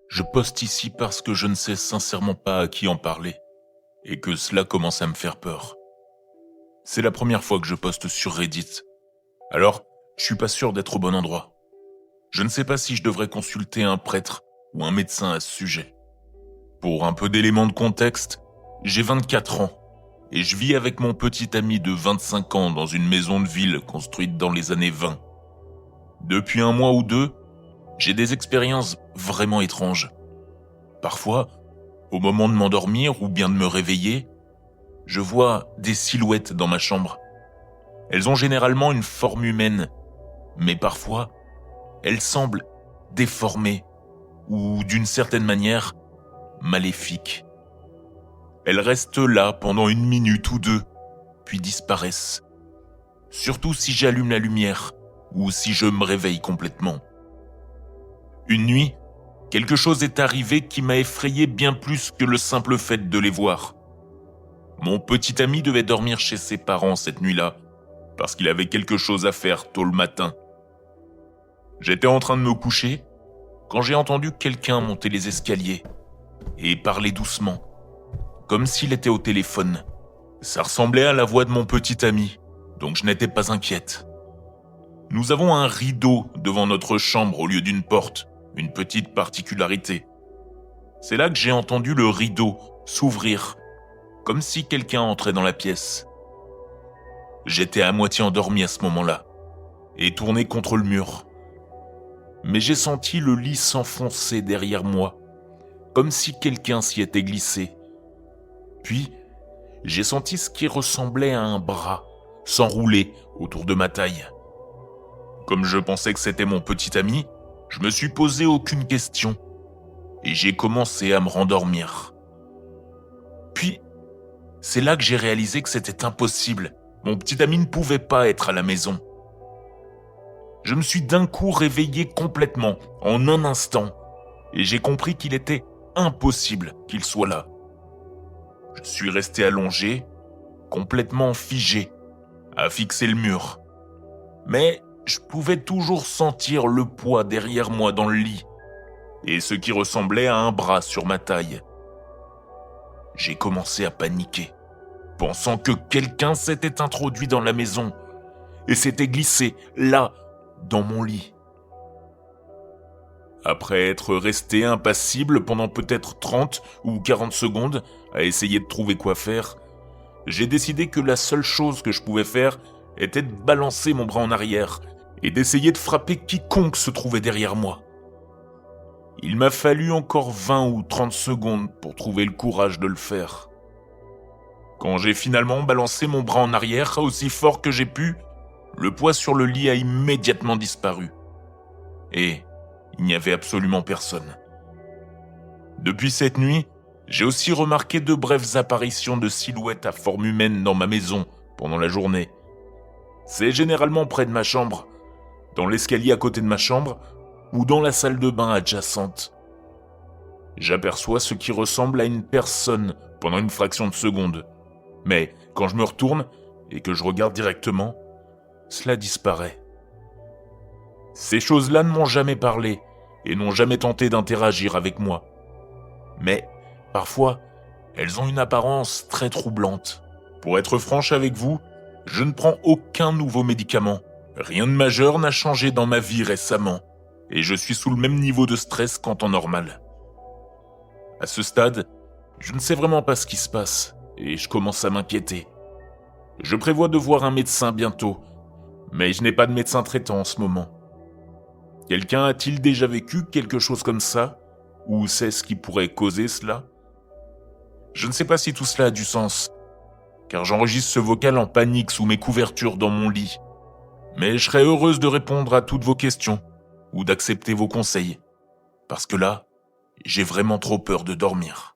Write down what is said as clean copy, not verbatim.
Je poste ici parce que je ne sais sincèrement pas à qui en parler, et que cela commence à me faire peur. C'est la première fois que je poste sur Reddit, alors je suis pas sûr d'être au bon endroit. Je ne sais pas si je devrais consulter un prêtre ou un médecin à ce sujet. Pour un peu d'éléments de contexte, j'ai 24 ans, et je vis avec mon petit ami de 25 ans dans une maison de ville construite dans les années 20. Depuis un mois ou deux, j'ai des expériences vraiment étranges. Parfois, au moment de m'endormir ou bien de me réveiller, je vois des silhouettes dans ma chambre. Elles ont généralement une forme humaine, mais parfois, elles semblent déformées ou d'une certaine manière maléfiques. Elles restent là pendant 1 minute ou 2, puis disparaissent. Surtout si j'allume la lumière ou si je me réveille complètement. Une nuit, quelque chose est arrivé qui m'a effrayé bien plus que le simple fait de les voir. Mon petit ami devait dormir chez ses parents cette nuit-là, parce qu'il avait quelque chose à faire tôt le matin. J'étais en train de me coucher, quand j'ai entendu quelqu'un monter les escaliers et parler doucement, comme s'il était au téléphone. Ça ressemblait à la voix de mon petit ami, donc je n'étais pas inquiète. Nous avons un rideau devant notre chambre au lieu d'une porte, une petite particularité. C'est là que j'ai entendu le rideau s'ouvrir, comme si quelqu'un entrait dans la pièce. J'étais à moitié endormi à ce moment-là, et tourné contre le mur. Mais j'ai senti le lit s'enfoncer derrière moi, comme si quelqu'un s'y était glissé. Puis, j'ai senti ce qui ressemblait à un bras s'enrouler autour de ma taille. Comme je pensais que c'était mon petit ami, je me suis posé aucune question, et j'ai commencé à me rendormir. Puis, c'est là que j'ai réalisé que c'était impossible. Mon petit ami ne pouvait pas être à la maison. Je me suis d'un coup réveillé complètement, en un instant, et j'ai compris qu'il était impossible qu'il soit là. Je suis resté allongé, complètement figé, à fixer le mur. Mais je pouvais toujours sentir le poids derrière moi dans le lit, et ce qui ressemblait à un bras sur ma taille. J'ai commencé à paniquer, pensant que quelqu'un s'était introduit dans la maison et s'était glissé là, dans mon lit. Après être resté impassible pendant peut-être 30 ou 40 secondes à essayer de trouver quoi faire, j'ai décidé que la seule chose que je pouvais faire était de balancer mon bras en arrière et d'essayer de frapper quiconque se trouvait derrière moi. Il m'a fallu encore 20 ou 30 secondes pour trouver le courage de le faire. Quand j'ai finalement balancé mon bras en arrière aussi fort que j'ai pu, le poids sur le lit a immédiatement disparu. Et il n'y avait absolument personne. Depuis cette nuit, j'ai aussi remarqué de brèves apparitions de silhouettes à forme humaine dans ma maison pendant la journée. C'est généralement près de ma chambre, dans l'escalier à côté de ma chambre ou dans la salle de bain adjacente. J'aperçois ce qui ressemble à une personne pendant une fraction de seconde, mais quand je me retourne et que je regarde directement, cela disparaît. Ces choses-là ne m'ont jamais parlé et n'ont jamais tenté d'interagir avec moi. Mais, parfois, elles ont une apparence très troublante. Pour être franche avec vous, je ne prends aucun nouveau médicament. Rien de majeur n'a changé dans ma vie récemment, et je suis sous le même niveau de stress qu'en temps normal. À ce stade, je ne sais vraiment pas ce qui se passe, et je commence à m'inquiéter. Je prévois de voir un médecin bientôt, mais je n'ai pas de médecin traitant en ce moment. Quelqu'un a-t-il déjà vécu quelque chose comme ça? Ou sait ce qui pourrait causer cela? Je ne sais pas si tout cela a du sens, car j'enregistre ce vocal en panique sous mes couvertures dans mon lit. Mais je serais heureuse de répondre à toutes vos questions, ou d'accepter vos conseils, parce que là, j'ai vraiment trop peur de dormir.